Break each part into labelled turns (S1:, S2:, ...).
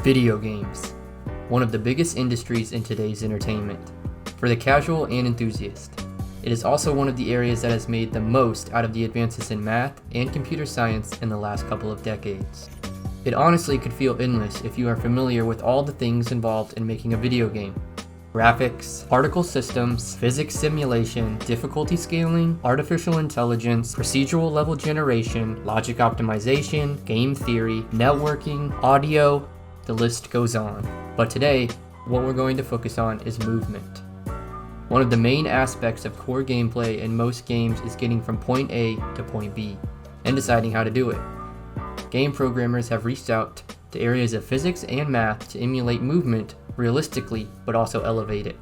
S1: Video games, one of the biggest industries in today's entertainment. For the casual and enthusiast, it is also one of the areas that has made the most out of the advances in math and computer science in the last couple of decades. It honestly could feel endless if you are familiar with all the things involved in making a video game. Graphics, particle systems, physics simulation, difficulty scaling, artificial intelligence, procedural level generation, logic optimization, game theory, networking, audio, the list goes on. But today, what we're going to focus on is movement. One of the main aspects of core gameplay in most games is getting from point A to point B, and deciding how to do it. Game programmers have reached out to areas of physics and math to emulate movement realistically, but also elevate it,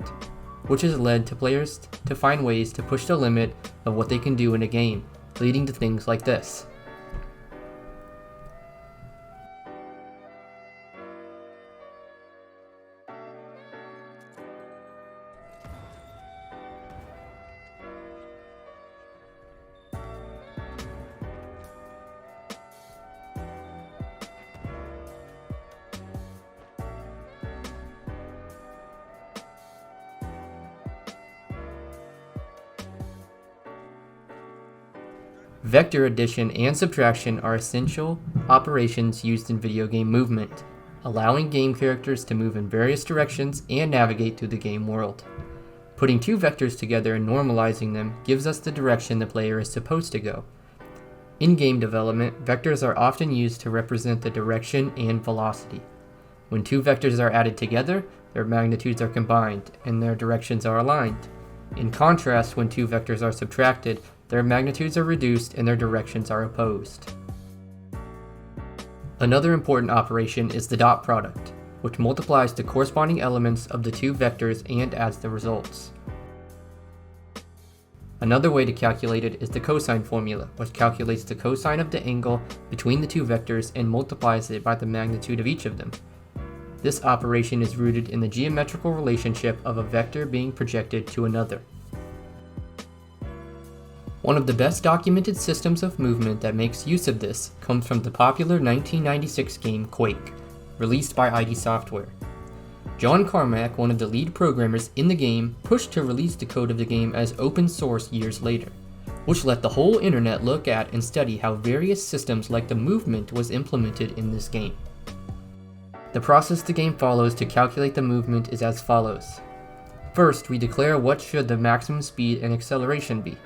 S1: which has led to players to find ways to push the limit of what they can do in a game, leading to things like this. Vector addition and subtraction are essential operations used in video game movement, allowing game characters to move in various directions and navigate through the game world. Putting two vectors together and normalizing them gives us the direction the player is supposed to go. In game development, vectors are often used to represent the direction and velocity. When two vectors are added together, their magnitudes are combined and their directions are aligned. In contrast, when two vectors are subtracted, their magnitudes are reduced and their directions are opposed. Another important operation is the dot product, which multiplies the corresponding elements of the two vectors and adds the results. Another way to calculate it is the cosine formula, which calculates the cosine of the angle between the two vectors and multiplies it by the magnitude of each of them. This operation is rooted in the geometrical relationship of a vector being projected to another. One of the best documented systems of movement that makes use of this comes from the popular 1996 game Quake, released by ID Software. John Carmack, one of the lead programmers in the game, pushed to release the code of the game as open source years later, which let the whole internet look at and study how various systems like the movement was implemented in this game. The process the game follows to calculate the movement is as follows. First, we declare what should the maximum speed and acceleration be.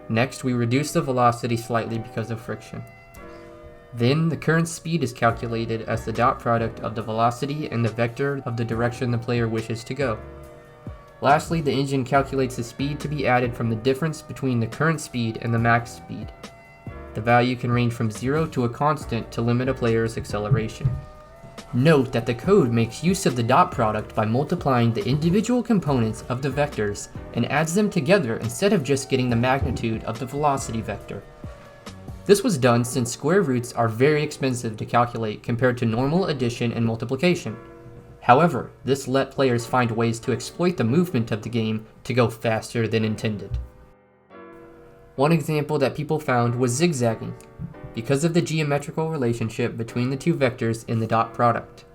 S1: Next, we reduce the velocity slightly because of friction. Then, the current speed is calculated as the dot product of the velocity and the vector of the direction the player wishes to go. Lastly, the engine calculates the speed to be added from the difference between the current speed and the max speed. The value can range from 0 to a constant to limit a player's acceleration. Note that the code makes use of the dot product by multiplying the individual components of the vectors and adds them together instead of just getting the magnitude of the velocity vector. This was done since square roots are very expensive to calculate compared to normal addition and multiplication. However, this let players find ways to exploit the movement of the game to go faster than intended. One example that people found was zigzagging, because of the geometrical relationship between the two vectors in the dot product.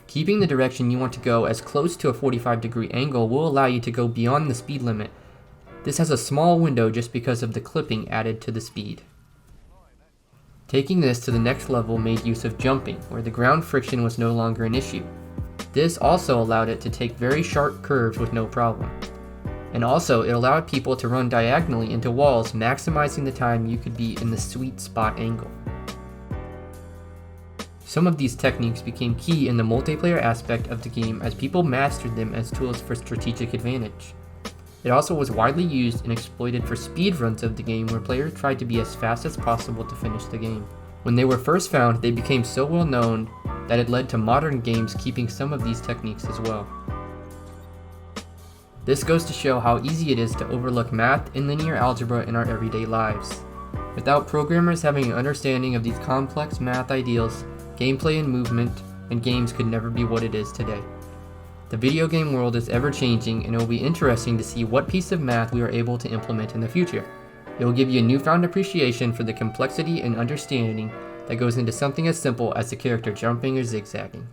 S1: Keeping the direction you want to go as close to a 45-degree angle will allow you to go beyond the speed limit. This has a small window just because of the clipping added to the speed. Taking this to the next level made use of jumping, where the ground friction was no longer an issue. This also allowed it to take very sharp curves with no problem. And also, it allowed people to run diagonally into walls, maximizing the time you could be in the sweet spot angle. Some of these techniques became key in the multiplayer aspect of the game as people mastered them as tools for strategic advantage. It also was widely used and exploited for speedruns of the game where players tried to be as fast as possible to finish the game. When they were first found, they became so well known that it led to modern games keeping some of these techniques as well. This goes to show how easy it is to overlook math and linear algebra in our everyday lives. Without programmers having an understanding of these complex math ideals, gameplay and movement and games could never be what it is today. The video game world is ever changing, and it will be interesting to see what piece of math we are able to implement in the future. It will give you a newfound appreciation for the complexity and understanding that goes into something as simple as the character jumping or zigzagging.